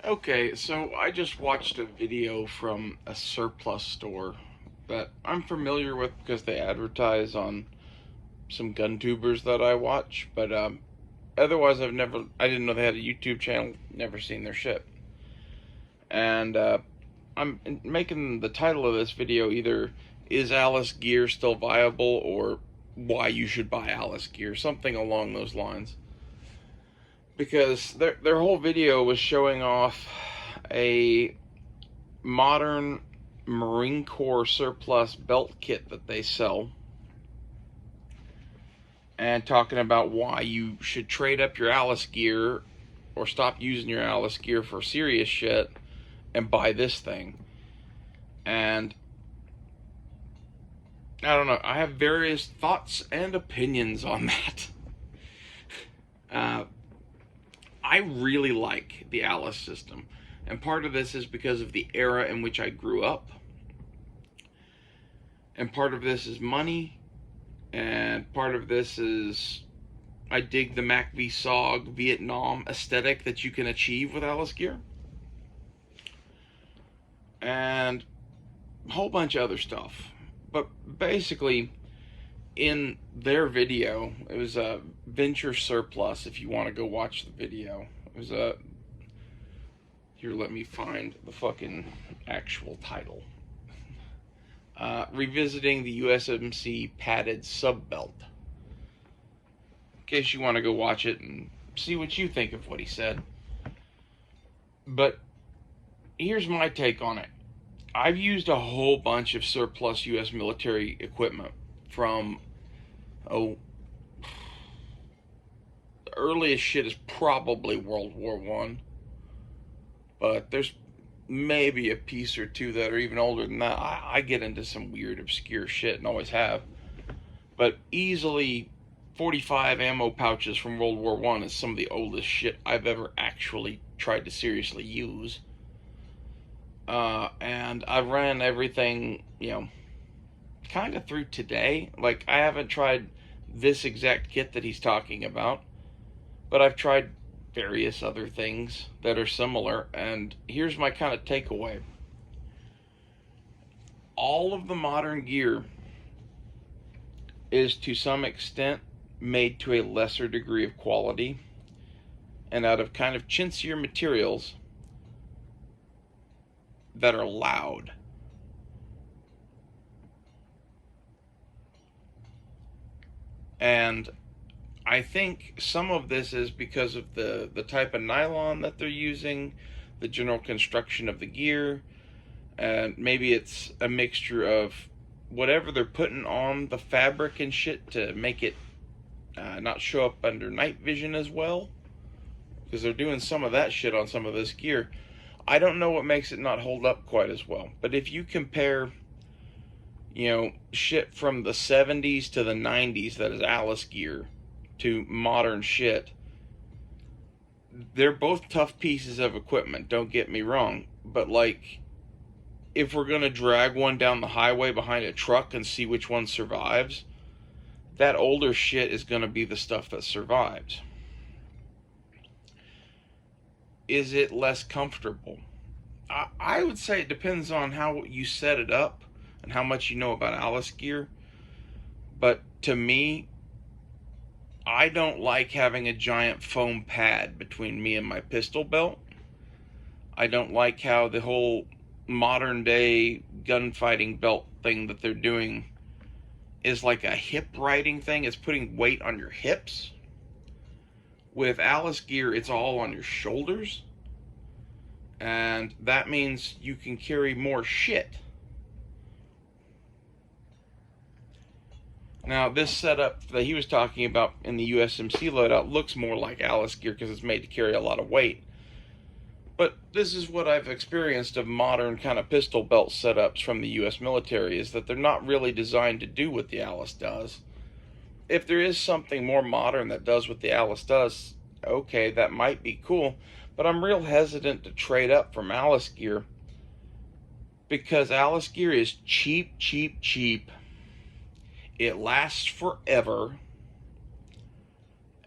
Okay, so I just watched a video from a surplus store that I'm familiar with because they advertise on some gun tubers that I watch, but otherwise I didn't know they had a YouTube channel, never seen their shit. And I'm making the title of this video either is Alice gear still viable or why you should buy Alice gear, something along those lines. Because their whole video was showing off a modern Marine Corps surplus belt kit that they sell and talking about why you should trade up your Alice gear or stop using your Alice gear for serious shit and buy this thing. And I don't know, I have various thoughts and opinions on that. Uh, I really like the Alice system, and part of this is because of the era in which I grew up, and part of this is money, and part of this is I dig the Mac v SOG Vietnam aesthetic that you can achieve with Alice gear, and a whole bunch of other stuff. But basically, in their video, it was a Venture Surplus. If you want to go watch the video, it was a here. Let me find the fucking actual title. Revisiting the USMC padded sub belt. In case you want to go watch it and see what you think of what he said. But here's my take on it. I've used a whole bunch of surplus U.S. military equipment from, the earliest shit is probably World War One, but there's maybe a piece or two that are even older than that. I get into some weird, obscure shit and always have, but easily 45 ammo pouches from World War One is some of the oldest shit I've ever actually tried to seriously use. And I've ran everything, kind of through today. Like, I haven't tried this exact kit that he's talking about, but I've tried various other things that are similar, and here's my kind of takeaway. All of the modern gear is to some extent made to a lesser degree of quality and out of kind of chintzier materials that are loud. And I think some of this is because of the type of nylon that they're using, the general construction of the gear, and maybe it's a mixture of whatever they're putting on the fabric and shit to make it not show up under night vision as well, because they're doing some of that shit on some of this gear. I don't know what makes it not hold up quite as well, but if you compare, shit from the 70s to the 90s that is Alice gear to modern shit, they're both tough pieces of equipment, don't get me wrong, but like, if we're gonna drag one down the highway behind a truck and see which one survives, that older shit is gonna be the stuff that survives. Is it less comfortable? I would say it depends on how you set it up and how much you know about Alice gear. But to me, I don't like having a giant foam pad between me and my pistol belt. I don't like how the whole modern day gunfighting belt thing that they're doing is like a hip riding thing. It's putting weight on your hips. With Alice gear, it's all on your shoulders, and that means you can carry more shit. Now, this setup that he was talking about in the USMC loadout looks more like Alice gear because it's made to carry a lot of weight. But this is what I've experienced of modern kind of pistol belt setups from the US military, is that they're not really designed to do what the Alice does. If there is something more modern that does what the Alice does, okay, that might be cool, but I'm real hesitant to trade up from Alice gear because Alice gear is cheap. It lasts forever,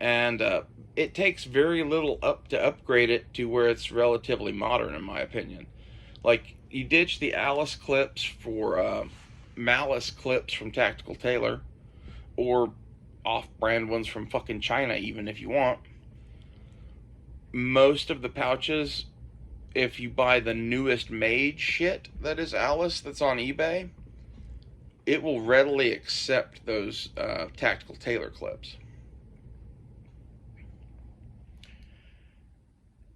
And it takes very little to upgrade it to where it's relatively modern, in my opinion. Like, you ditch the Alice clips for Malice clips from Tactical Tailor, or off-brand ones from fucking China, even if you want. Most of the pouches, if you buy the newest made shit that is Alice that's on eBay, it will readily accept those Tactical Tailor clips.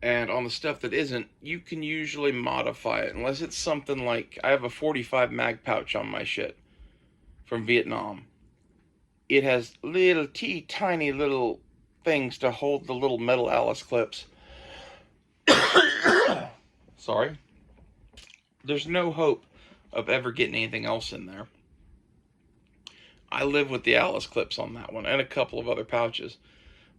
And on the stuff that isn't, you can usually modify it, unless it's something like, I have a 45 mag pouch on my shit from Vietnam. It has little tiny little things to hold the little metal Alice clips. Sorry. There's no hope of ever getting anything else in there. I live with the Alice clips on that one and a couple of other pouches.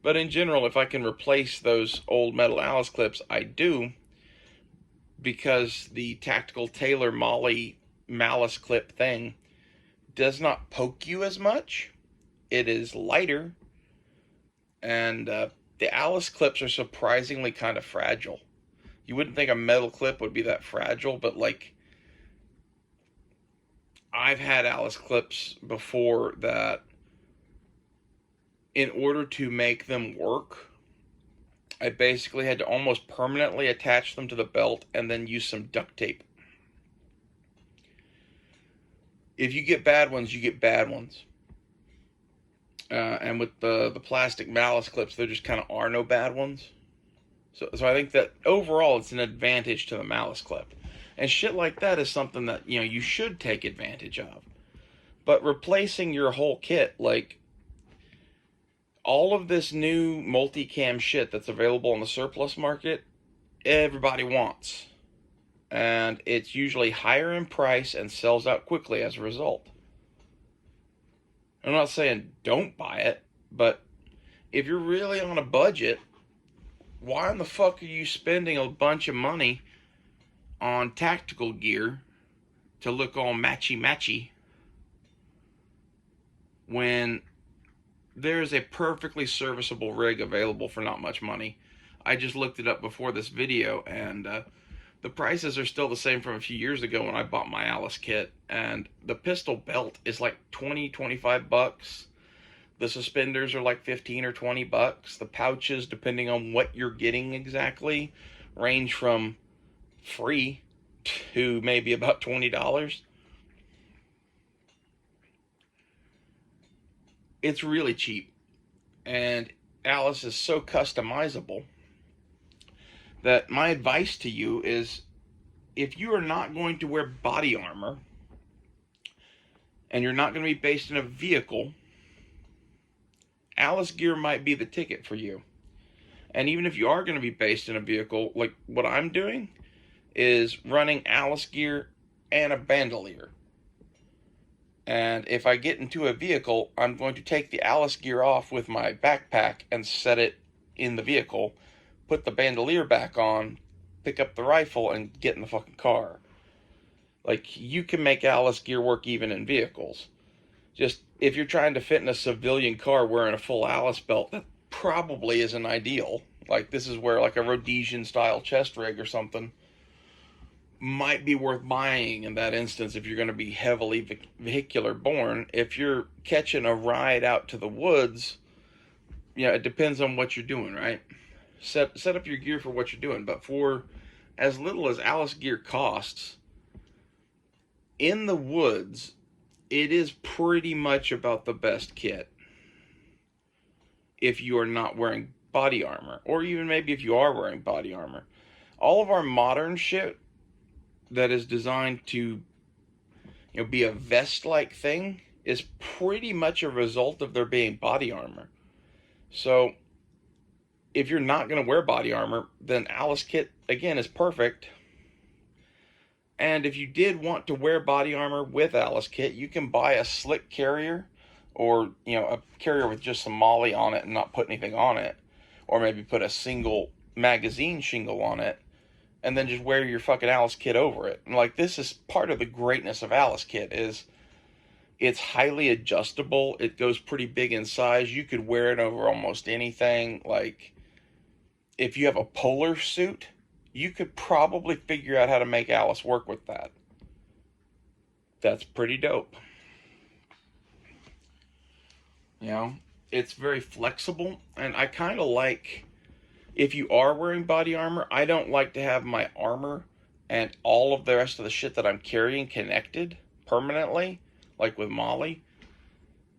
But in general, if I can replace those old metal Alice clips, I do, because the Tactical Tailor Molly Malice clip thing does not poke you as much. It is lighter, and the Alice clips are surprisingly kind of fragile. You wouldn't think a metal clip would be that fragile, but like, I've had Alice clips before that, in order to make them work, I basically had to almost permanently attach them to the belt and then use some duct tape. If you get bad ones, you get bad ones. And with the plastic Malice clips, there just kind of are no bad ones. So I think that overall it's an advantage to the Malice clip. And shit like that is something that, you should take advantage of. But replacing your whole kit, like, all of this new multicam shit that's available on the surplus market, everybody wants. And it's usually higher in price and sells out quickly as a result. I'm not saying don't buy it, but if you're really on a budget, why in the fuck are you spending a bunch of money on tactical gear to look all matchy-matchy when there's a perfectly serviceable rig available for not much money? I just looked it up before this video, and the prices are still the same from a few years ago when I bought my Alice kit. And the pistol belt is like 20-25 bucks. The suspenders are like 15 or 20 bucks. The pouches, depending on what you're getting exactly, range from free to maybe about $20. It's really cheap. And Alice is so customizable that my advice to you is, if you are not going to wear body armor and you're not going to be based in a vehicle, Alice gear might be the ticket for you. And even if you are going to be based in a vehicle, like what I'm doing is running Alice gear and a bandolier. And if I get into a vehicle, I'm going to take the Alice gear off with my backpack and set it in the vehicle, put the bandolier back on, pick up the rifle, and get in the fucking car. Like, you can make Alice gear work even in vehicles. Just, if you're trying to fit in a civilian car wearing a full Alice belt, that probably isn't ideal. Like, this is where, like, a Rhodesian-style chest rig or something might be worth buying in that instance if you're going to be heavily vehicular borne. If you're catching a ride out to the woods, it depends on what you're doing, right? Set up your gear for what you're doing. But for as little as Alice gear costs, in the woods, it is pretty much about the best kit if you are not wearing body armor, or even maybe if you are wearing body armor. All of our modern shit that is designed to be a vest-like thing is pretty much a result of there being body armor. So if you're not going to wear body armor, then Alice kit, again, is perfect. And if you did want to wear body armor with Alice kit, you can buy a slick carrier, or a carrier with just some molly on it and not put anything on it, or maybe put a single magazine shingle on it, and then just wear your fucking Alice kit over it. And like, this is part of the greatness of Alice kit, is It's highly adjustable. It goes pretty big in size. You could wear it over almost anything. Like, if you have a polar suit, you could probably figure out how to make Alice work with that. That's pretty dope. You know, it's very flexible, and I kind of like, if you are wearing body armor, I don't like to have my armor and all of the rest of the shit that I'm carrying connected permanently, like with Molly,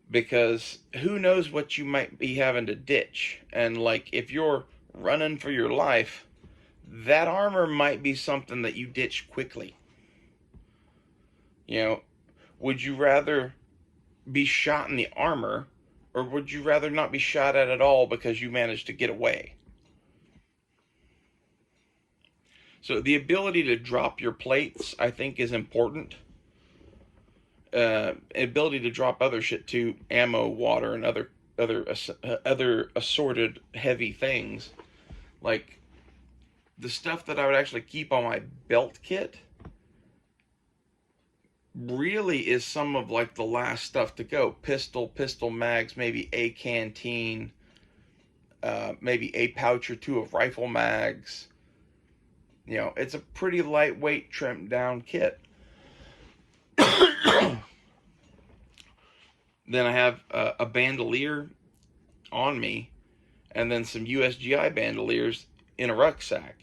because who knows what you might be having to ditch. And like, if you're running for your life, that armor might be something that you ditch quickly. You know, would you rather be shot in the armor, or would you rather not be shot at all because you managed to get away? So the ability to drop your plates, I think, is important. Ability to drop other shit too, ammo, water, and other assorted heavy things. Like, the stuff that I would actually keep on my belt kit really is some of like the last stuff to go. Pistol mags, maybe a canteen, maybe a pouch or two of rifle mags. You know, it's a pretty lightweight, trimmed down kit. Then I have a bandolier on me, and then some USGI bandoliers in a rucksack.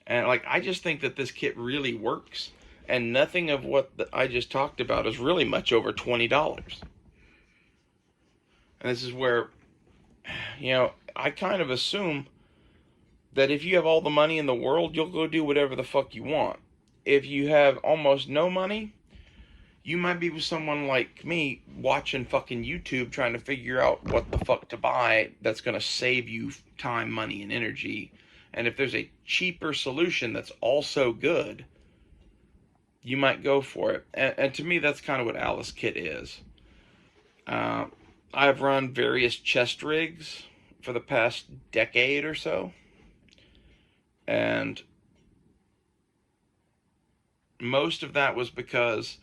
And like, I just think that this kit really works, and nothing of what I just talked about is really much over $20. And this is where, you know, I kind of assume that if you have all the money in the world, you'll go do whatever the fuck you want. If you have almost no money, you might be with someone like me watching fucking YouTube trying to figure out what the fuck to buy that's going to save you time, money, and energy. And if there's a cheaper solution that's also good, you might go for it. And to me, that's kind of what Alice Kit is. I've run various chest rigs for the past decade or so. And most of that was because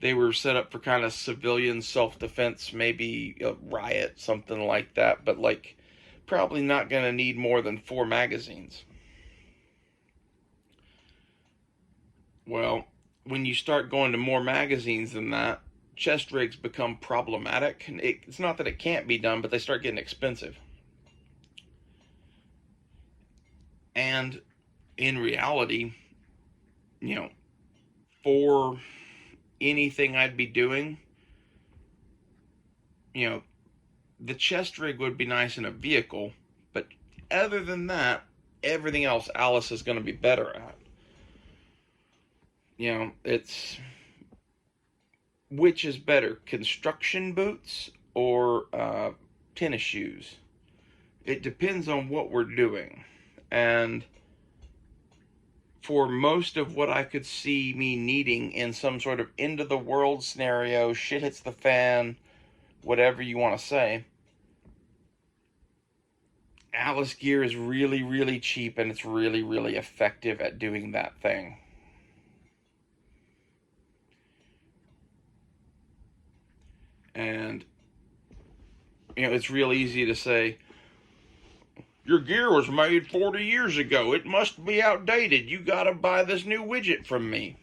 they were set up for kind of civilian self-defense, maybe a riot, something like that. But like, probably not going to need more than 4 magazines. Well, when you start going to more magazines than that, chest rigs become problematic. It's not that it can't be done, but they start getting expensive. And in reality, you know, for anything I'd be doing, you know, the chest rig would be nice in a vehicle, but other than that, everything else Alice is going to be better at. You know, it's, which is better, construction boots or tennis shoes? It depends on what we're doing. And for most of what I could see me needing in some sort of end of the world scenario, shit hits the fan, whatever you want to say, Alice gear is really, really cheap, and it's really, really effective at doing that thing. And, you know, it's real easy to say, your gear was made 40 years ago. It must be outdated. You gotta buy this new widget from me.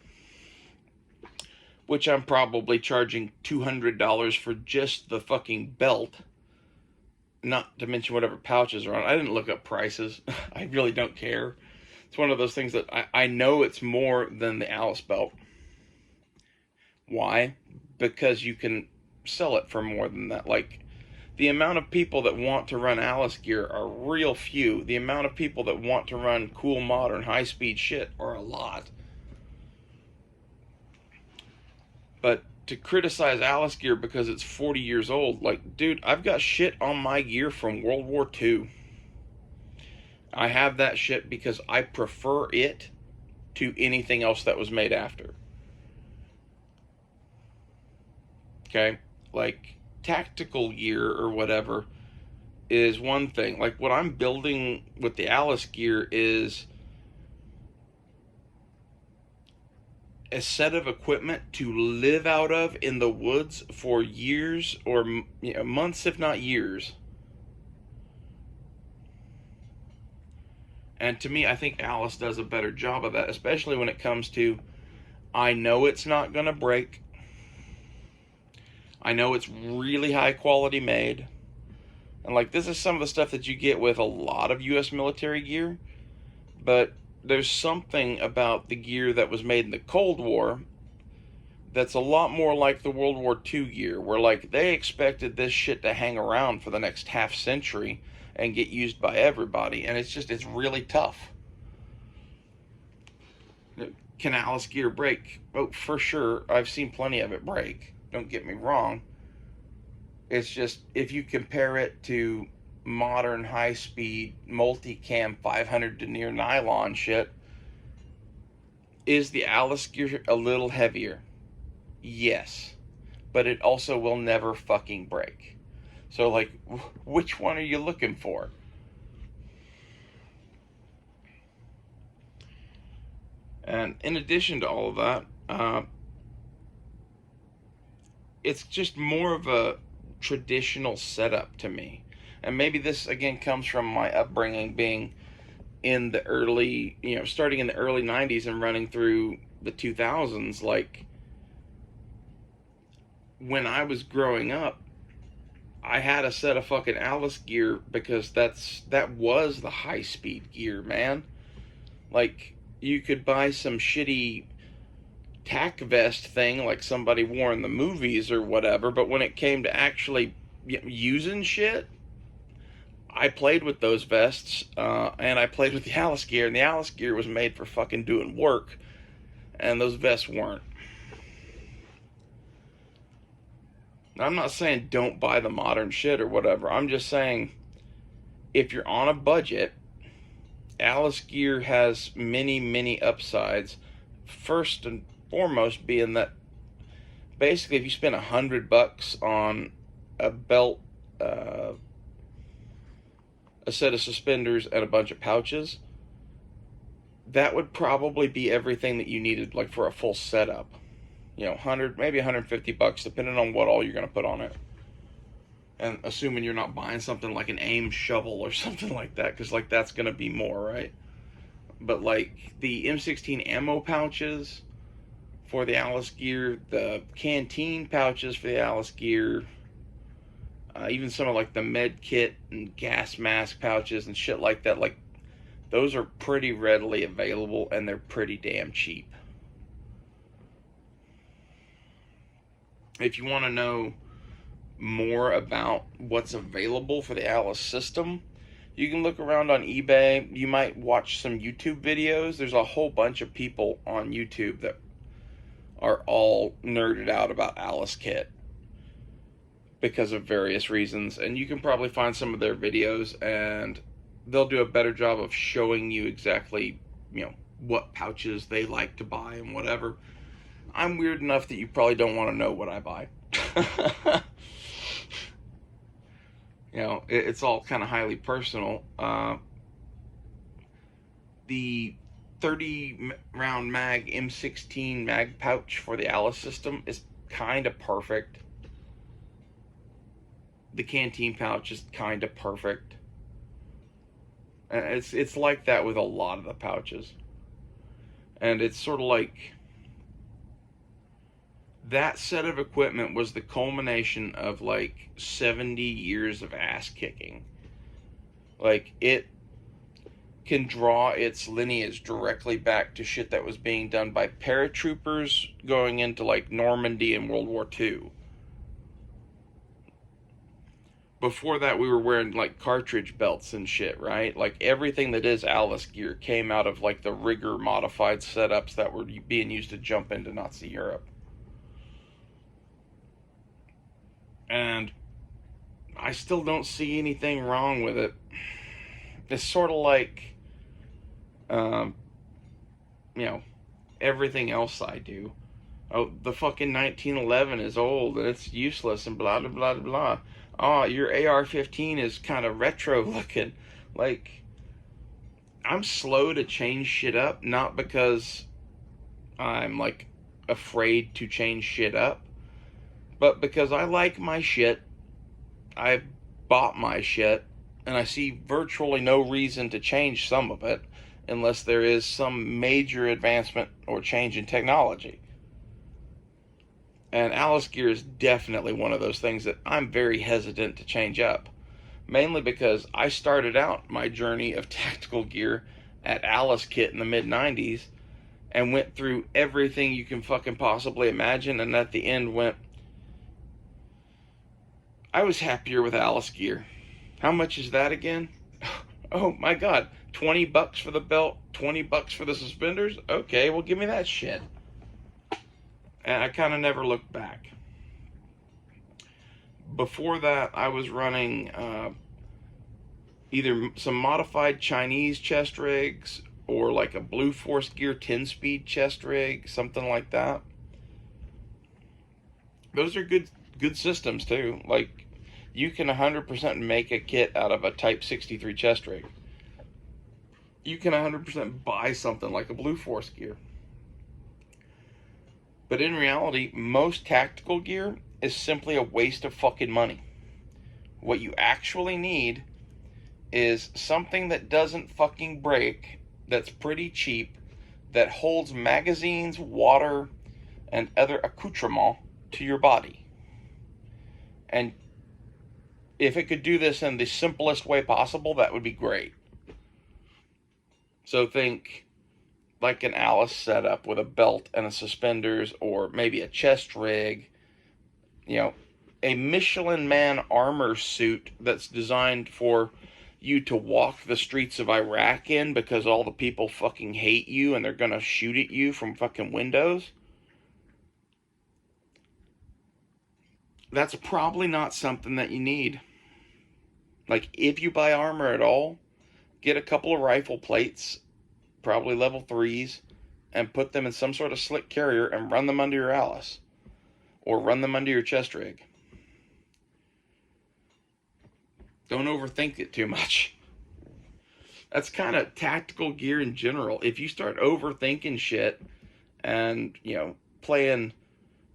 Which I'm probably charging $200 for just the fucking belt. Not to mention whatever pouches are on. I didn't look up prices. I really don't care. It's one of those things that I know it's more than the Alice belt. Why? Because you can sell it for more than that. Like, the amount of people that want to run Alice gear are real few. The amount of people that want to run cool, modern, high-speed shit are a lot. But to criticize Alice gear because it's 40 years old, like, dude, I've got shit on my gear from World War II. I have that shit because I prefer it to anything else that was made after. Okay? Like, tactical gear or whatever is one thing. Like, what I'm building with the Alice gear is a set of equipment to live out of in the woods for years or months, if not years. And to me, I think Alice does a better job of that, especially when it comes to, I know it's not going to break. I know it's really high quality made. And like, this is some of the stuff that you get with a lot of US military gear, but there's something about the gear that was made in the Cold War that's a lot more like the World War II gear, where like they expected this shit to hang around for the next half century and get used by everybody, and it's really tough. Can Alice gear break? Oh, for sure. I've seen plenty of it break. Don't get me wrong. It's just, if you compare it to modern high-speed multicam 500 denier nylon shit, is the Alice gear a little heavier? Yes. But it also will never fucking break. So, like, which one are you looking for? And in addition to all of that, it's just more of a traditional setup to me. And maybe this, again, comes from my upbringing being in the early, starting in the early 90s and running through the 2000s. Like, when I was growing up, I had a set of fucking Alice gear because that was the high-speed gear, man. Like, you could buy some shitty tack vest thing like somebody wore in the movies or whatever, but when it came to actually using shit, I played with those vests, and I played with the Alice gear, and the Alice gear was made for fucking doing work, and those vests weren't. Now, I'm not saying don't buy the modern shit or whatever. I'm just saying, if you're on a budget, Alice gear has many, many upsides. First and foremost being that basically if you spend $100 on a belt, a set of suspenders, and a bunch of pouches, that would probably be everything that you needed, like, for a full setup. 100, maybe $150, depending on what all you're going to put on it. And assuming you're not buying something like an aim shovel or something like that, because, like, that's going to be more, right? But, like, the M16 ammo pouches for the Alice gear, the canteen pouches for the Alice gear, even some of, like, the med kit and gas mask pouches and shit like that, like, those are pretty readily available, and they're pretty damn cheap. If you want to know more about what's available for the Alice system, you can look around on eBay. You might watch some YouTube videos. There's a whole bunch of people on YouTube that are all nerded out about Alice kit because of various reasons, and you can probably find some of their videos, and they'll do a better job of showing you exactly, what pouches they like to buy and whatever. I'm weird enough that you probably don't want to know what I buy. It's all kind of highly personal. The 30 round mag M16 mag pouch for the Alice system is kind of perfect. The canteen pouch is kind of perfect. It's like that with a lot of the pouches. And it's sort of like, that set of equipment was the culmination of like 70 years of ass kicking. Like, it can draw its lineage directly back to shit that was being done by paratroopers going into like Normandy in World War II. Before that, we were wearing like cartridge belts and shit, right? Like, everything that is Alice gear came out of like the rigger modified setups that were being used to jump into Nazi Europe. And I still don't see anything wrong with it. It's sort of like, everything else I do. Oh, the fucking 1911 is old and it's useless and blah, blah, blah, blah. Oh, your AR-15 is kind of retro looking. Like, I'm slow to change shit up, not because I'm, like, afraid to change shit up. But because I like my shit, I bought my shit, and I see virtually no reason to change some of it unless there is some major advancement or change in technology. And Alice gear is definitely one of those things that I'm very hesitant to change up. Mainly because I started out my journey of tactical gear at Alice Kit in the mid 90s and went through everything you can fucking possibly imagine, and at the end went, I was happier with Alice gear. How much is that again? Oh my god, $20 for the belt, $20 for the suspenders? Okay, well give me that shit. And I kind of never looked back. Before that, I was running either some modified Chinese chest rigs or like a Blue Force Gear 10-speed chest rig, something like that. Those are good systems too. Like, you can 100% make a kit out of a Type 63 chest rig. You can 100% buy something like a Blue Force gear. But in reality, most tactical gear is simply a waste of fucking money. What you actually need is something that doesn't fucking break, that's pretty cheap, that holds magazines, water, and other accoutrements to your body. And if it could do this in the simplest way possible, that would be great. So think like an Alice setup with a belt and a suspenders, or maybe a chest rig, a Michelin Man armor suit that's designed for you to walk the streets of Iraq in because all the people fucking hate you and they're gonna shoot at you from fucking windows. That's probably not something that you need. Like, if you buy armor at all, get a couple of rifle plates, probably level 3s, and put them in some sort of slick carrier and run them under your Alice. Or run them under your chest rig. Don't overthink it too much. That's kind of tactical gear in general. If you start overthinking shit and, playing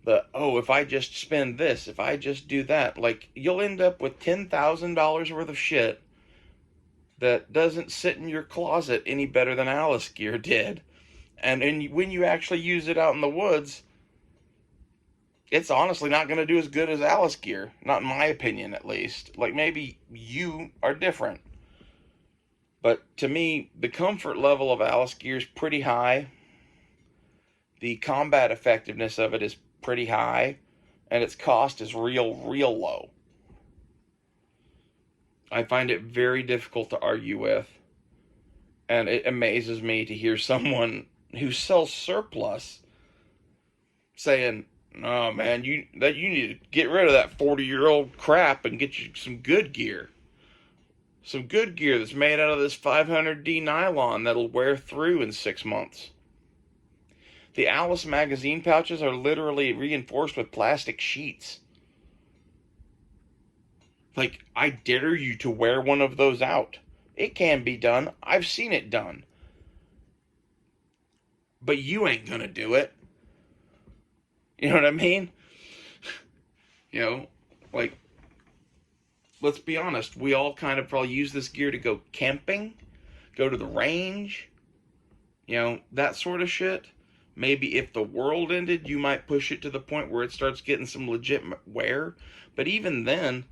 if I just spend this, if I just do that, like, you'll end up with $10,000 worth of shit that doesn't sit in your closet any better than Alice gear did. And when you actually use it out in the woods, it's honestly not going to do as good as Alice gear. Not in my opinion, at least. Like, maybe you are different. But to me, the comfort level of Alice gear is pretty high. The combat effectiveness of it is pretty high. And its cost is real low. I find it very difficult to argue with. And it amazes me to hear someone who sells surplus saying, "Oh man, you need to get rid of that 40-year-old crap and get you some good gear. Some good gear that's made out of this 500D nylon that'll wear through in 6 months." The Alice magazine pouches are literally reinforced with plastic sheets. Like, I dare you to wear one of those out. It can be done. I've seen it done. But you ain't gonna do it. You know what I mean? Like, let's be honest. We all kind of probably use this gear to go camping, go to the range, that sort of shit. Maybe if the world ended, you might push it to the point where it starts getting some legit wear. But even then,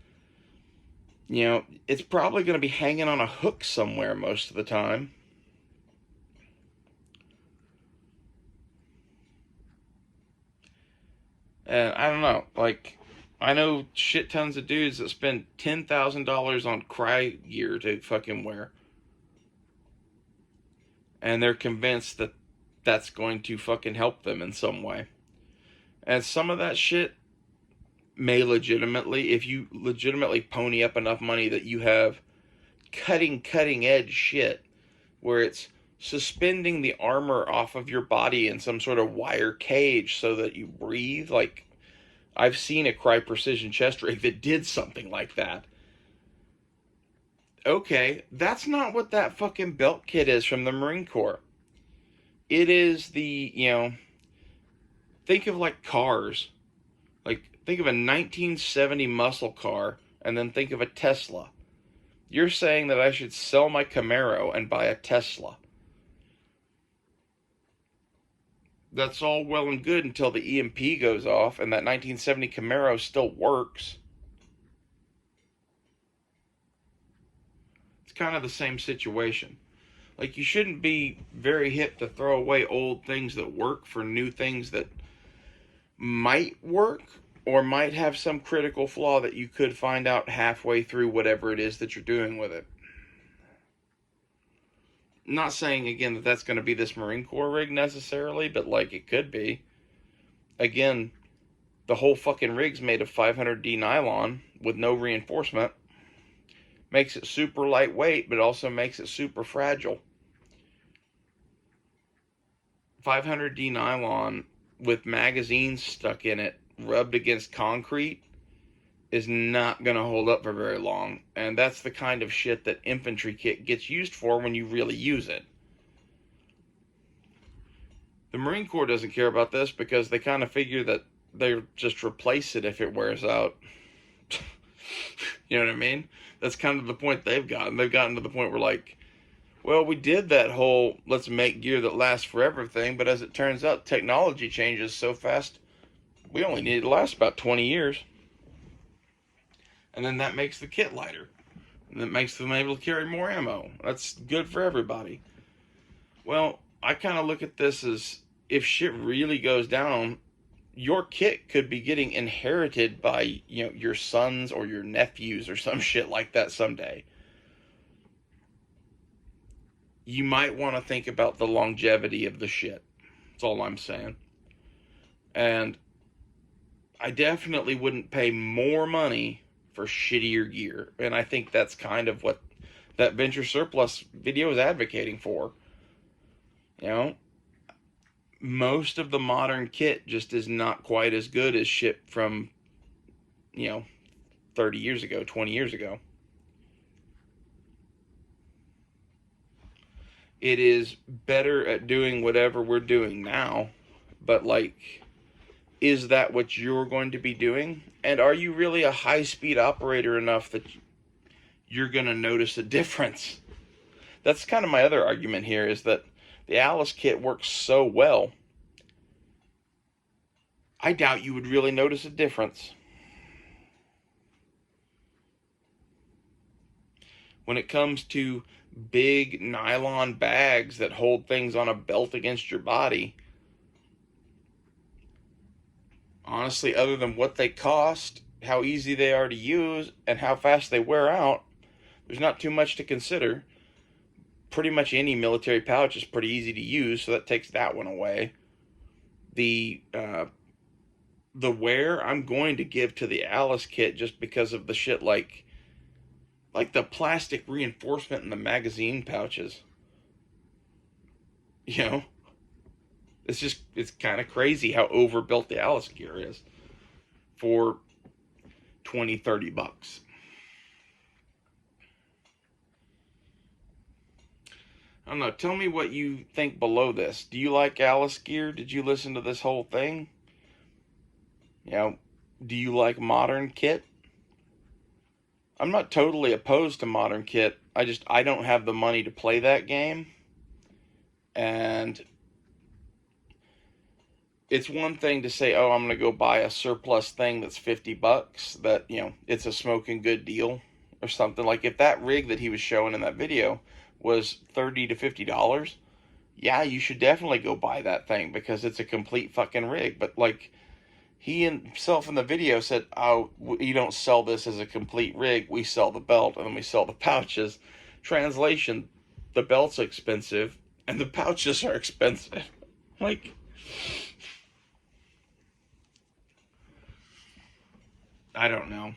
it's probably going to be hanging on a hook somewhere most of the time. And I don't know, like, I know shit tons of dudes that spend $10,000 on cry gear to fucking wear. And they're convinced that that's going to fucking help them in some way. And some of that shit may legitimately, if you legitimately pony up enough money that you have cutting edge shit where it's suspending the armor off of your body in some sort of wire cage so that you breathe. Like, I've seen a Cry Precision chest rig that did something like that. Okay, that's not what that fucking belt kit is from the Marine Corps. It is the, think of like cars. Like, think of a 1970 muscle car and then think of a Tesla. You're saying that I should sell my Camaro and buy a Tesla. That's all well and good until the EMP goes off and that 1970 Camaro still works. It's kind of the same situation. Like, you shouldn't be very hip to throw away old things that work for new things that might work or might have some critical flaw that you could find out halfway through whatever it is that you're doing with it. I'm not saying, again, that that's going to be this Marine Corps rig necessarily, but, like, it could be. Again, the whole fucking rig's made of 500D nylon with no reinforcement. Makes it super lightweight, but also makes it super fragile. 500D nylon with magazines stuck in it, rubbed against concrete, is not going to hold up for very long. And that's the kind of shit that infantry kit gets used for when you really use it. The Marine Corps doesn't care about this because they kind of figure that they'll just replace it if it wears out. You know what I mean? That's kind of the point they've gotten. They've gotten to the point where, like, well, we did that whole let's make gear that lasts forever thing, but as it turns out, technology changes so fast, we only need it to last about 20 years. And then that makes the kit lighter. And that makes them able to carry more ammo. That's good for everybody. Well, I kind of look at this as, if shit really goes down, your kit could be getting inherited by, you know, your sons or your nephews or some shit like that someday. You might want to think about the longevity of the shit. That's all I'm saying. And I definitely wouldn't pay more money for shittier gear. And I think that's kind of what that Venture Surplus video is advocating for. You know, most of the modern kit just is not quite as good as shit from, 30 years ago, 20 years ago. It is better at doing whatever we're doing now, but, like, is that what you're going to be doing? And are you really a high-speed operator enough that you're going to notice a difference? That's kind of my other argument here, is that the Alice kit works so well, I doubt you would really notice a difference. When it comes to big nylon bags that hold things on a belt against your body, honestly, other than what they cost, how easy they are to use, and how fast they wear out, there's not too much to consider. Pretty much any military pouch is pretty easy to use, so that takes that one away. The wear I'm going to give to the Alice kit just because of the shit like the plastic reinforcement in the magazine pouches. You know? It's kind of crazy how overbuilt the Alice gear is for $20-$30. I don't know. Tell me what you think below this. Do you like Alice gear? Did you listen to this whole thing? Do you like modern kit? I'm not totally opposed to modern kit. I don't have the money to play that game. And it's one thing to say, oh, I'm going to go buy a surplus thing that's $50, that, it's a smoking good deal or something. Like, if that rig that he was showing in that video was $30 to $50, yeah, you should definitely go buy that thing because it's a complete fucking rig. But, like, he himself in the video said, oh, you don't sell this as a complete rig. We sell the belt and then we sell the pouches. Translation, the belt's expensive and the pouches are expensive. Like, I don't know.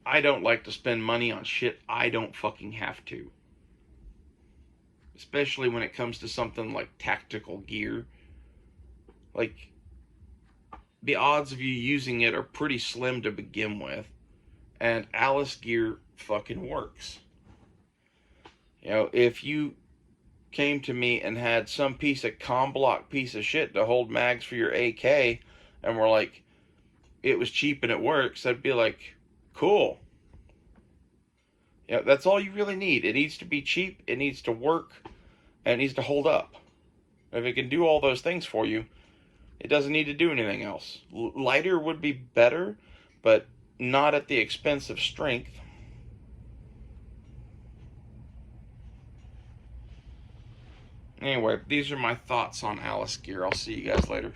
I don't like to spend money on shit I don't fucking have to. Especially when it comes to something like tactical gear. Like, the odds of you using it are pretty slim to begin with. And Alice gear fucking works. If you came to me and had some piece of comm block piece of shit to hold mags for your AK, and were like, it was cheap and it works, I'd be like, cool. Yeah, that's all you really need. It needs to be cheap, it needs to work, and it needs to hold up. If it can do all those things for you, it doesn't need to do anything else. Lighter would be better, but not at the expense of strength. Anyway, these are my thoughts on Alice gear. I'll see you guys later.